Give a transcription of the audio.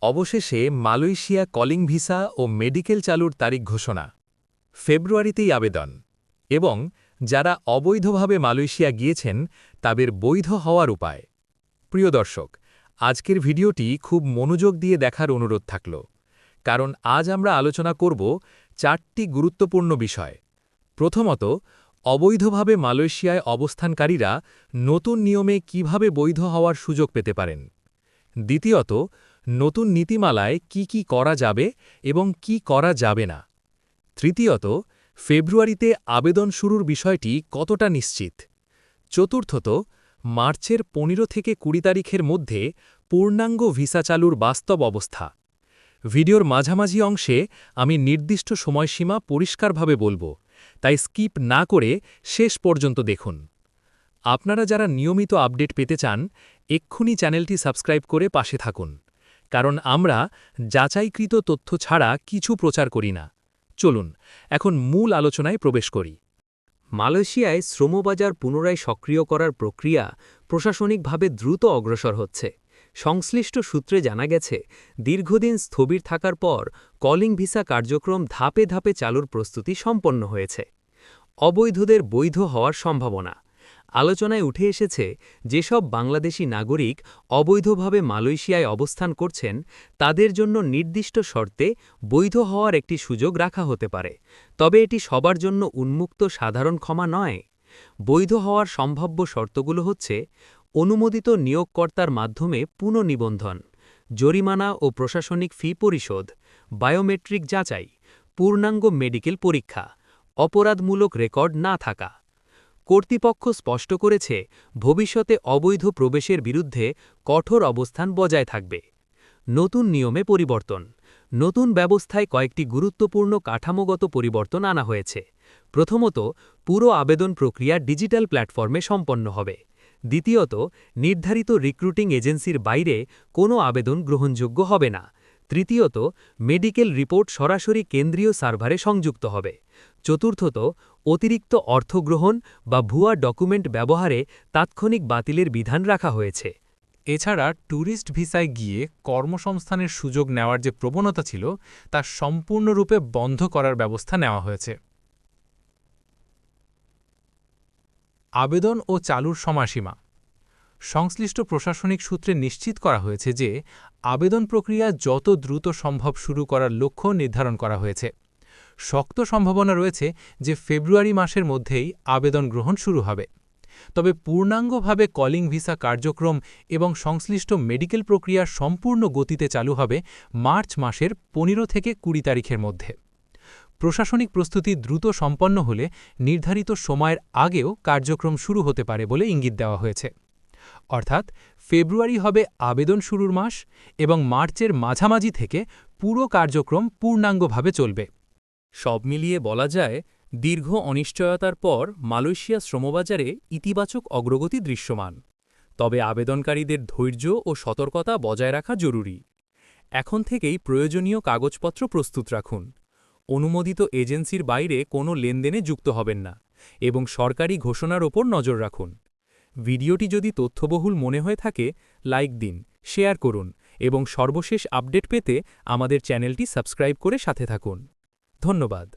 অবশেষে Malaysia calling visa ও medical চালুর তারিখ ঘোষণা। ফেব্রুয়ারিতেই আবেদন এবং যারা অবৈধভাবে মালয়েশিয়া গিয়েছেন তাদের বৈধ হওয়ার উপায়। প্রিয় দর্শক, আজকের ভিডিওটি খুব মনোযোগ দিয়ে দেখার অনুরোধ থাকল, কারণ আজ আমরা আলোচনা করব 4টি গুরুত্বপূর্ণ বিষয়। প্রথমত, অবৈধভাবে মালয়েশিয়ায় অবস্থানকারীরা নতুন নিয়মে কিভাবে বৈধ হওয়ার সুযোগ পেতে পারেন। দ্বিতীয়ত, নতুন নীতিমালায় কি করা যাবে এবং কি করা যাবে না। তৃতীয়ত, ফেব্রুয়ারিতে আবেদন শুরুর বিষয়টি কতটা নিশ্চিত। চতুর্থত, মার্চের 15 থেকে 20 তারিখের মধ্যে পূর্ণাঙ্গ ভিসা চালুর বাস্তব অবস্থা। ভিডিওর মাঝামাঝি অংশে আমি নির্দিষ্ট সময়সীমা পরিষ্কারভাবে বলবো, তাই স্কিপ না করে শেষ পর্যন্ত দেখুন। আপনারা যারা নিয়মিত আপডেট পেতে চান, এক্ষুনি চ্যানেলটি সাবস্ক্রাইব করে পাশে থাকুন, কারণ আমরা যাচাইকৃত তথ্য ছাড়া কিছু প্রচার করি না। চলুন এখন মূল আলোচনায় প্রবেশ করি। মালয়েশিয়ায় শ্রমবাজার পুনরায় সক্রিয় করার প্রক্রিয়া প্রশাসনিকভাবে দ্রুত অগ্রসর হচ্ছে। সংশ্লিষ্ট সূত্রে জানা গেছে, দীর্ঘদিন স্থবির থাকার পর কলিং ভিসা কার্যক্রম ধাপে ধাপে চালুর প্রস্তুতি সম্পন্ন হয়েছে। অবৈধদের বৈধ হওয়ার সম্ভাবনা আলোচনায় উঠে এসেছে, যেসব বাংলাদেশি নাগরিক অবৈধভাবে মালয়েশিয়ায় অবস্থান করছেন তাদের জন্য নির্দিষ্ট শর্তে বৈধ হওয়ার একটি সুযোগ রাখা হতে পারে, তবে এটি সবার জন্য উন্মুক্ত সাধারণ ক্ষমা নয়। বৈধ হওয়ার সম্ভাব্য শর্তগুলো হচ্ছে: অনুমোদিত নিয়োগকর্তার মাধ্যমে পুনঃনিবন্ধন, জরিমানা ও প্রশাসনিক ফি পরিশোধ, বায়োমেট্রিক যাচাই, পূর্ণাঙ্গ মেডিকেল পরীক্ষা, অপরাধমূলক রেকর্ড না থাকা। কর্তৃপক্ষ স্পষ্ট করেছে, ভবিষ্যতে অবৈধ প্রবেশের বিরুদ্ধে কঠোর অবস্থান বজায় থাকবে। নতুন নিয়মে পরিবর্তন নতুন ব্যবস্থায় কয়েকটি গুরুত্বপূর্ণ কাঠামোগত পরিবর্তন আনা হয়েছে। প্রথমত, পুরো আবেদন প্রক্রিয়া ডিজিটাল প্ল্যাটফর্মে সম্পন্ন হবে। দ্বিতীয়ত, নির্ধারিত রিক্রুটিং এজেন্সির বাইরে কোনো আবেদন গ্রহণযোগ্য হবে না। তৃতীয়ত, মেডিকেল রিপোর্ট সরাসরি কেন্দ্রীয় সার্ভারে সংযুক্ত হবে। চতুর্থত, অতিরিক্ত অর্থ গ্রহণ বা ভুয়া ডকুমেন্ট ব্যবহারে তাৎক্ষণিক বাতিলের বিধান রাখা হয়েছে। এছাড়া ট্যুরিস্ট ভিসায় গিয়ে কর্মসংস্থানের সুযোগ নেওয়ার যে প্রবণতা ছিল তা সম্পূর্ণরূপে বন্ধ করার ব্যবস্থা নেওয়া হয়েছে। আবেদন ও চালুর সময়সীমা সংশ্লিষ্ট প্রশাসনিক সূত্রে নিশ্চিত করা হয়েছে যে আবেদন প্রক্রিয়া যত দ্রুত সম্ভব শুরু করার লক্ষ্য নির্ধারণ করা হয়েছে। শক্ত সম্ভাবনা রয়েছে যে ফেব্রুয়ারি মাসের মধ্যেই আবেদন গ্রহণ শুরু হবে, তবে পূর্ণাঙ্গভাবে কলিং ভিসা কার্যক্রম এবং সংশ্লিষ্ট মেডিকেল প্রক্রিয়া সম্পূর্ণ গতিতে চালু হবে মার্চ মাসের 15 থেকে 20 তারিখের মধ্যে। প্রশাসনিক প্রস্তুতি দ্রুত সম্পন্ন হলে নির্ধারিত সময়ের আগেও কার্যক্রম শুরু হতে পারে বলে ইঙ্গিত দেওয়া হয়েছে। অর্থাৎ ফেব্রুয়ারি হবে আবেদন শুরুর মাস এবং মার্চের মাঝামাঝি থেকে পুরো কার্যক্রম পূর্ণাঙ্গভাবে চলবে। সব মিলিয়ে বলা যায়, দীর্ঘ অনিশ্চয়তার পর মালয়েশিয়া শ্রমবাজারে ইতিবাচক অগ্রগতি দৃশ্যমান। তবে আবেদনকারীদের ধৈর্য ও সতর্কতা বজায় রাখা জরুরি। এখন থেকেই প্রয়োজনীয় কাগজপত্র প্রস্তুত রাখুন। অনুমোদিত এজেন্সির বাইরে কোনো লেনদেনে যুক্ত হবেন না এবং সরকারি ঘোষণার ওপর নজর রাখুন। ভিডিওটি যদি তথ্যবহুল মনে হয়ে থাকে, লাইক দিন, শেয়ার করুন এবং সর্বশেষ আপডেট পেতে আমাদের চ্যানেলটি সাবস্ক্রাইব করে সাথে থাকুন। ধন্যবাদ।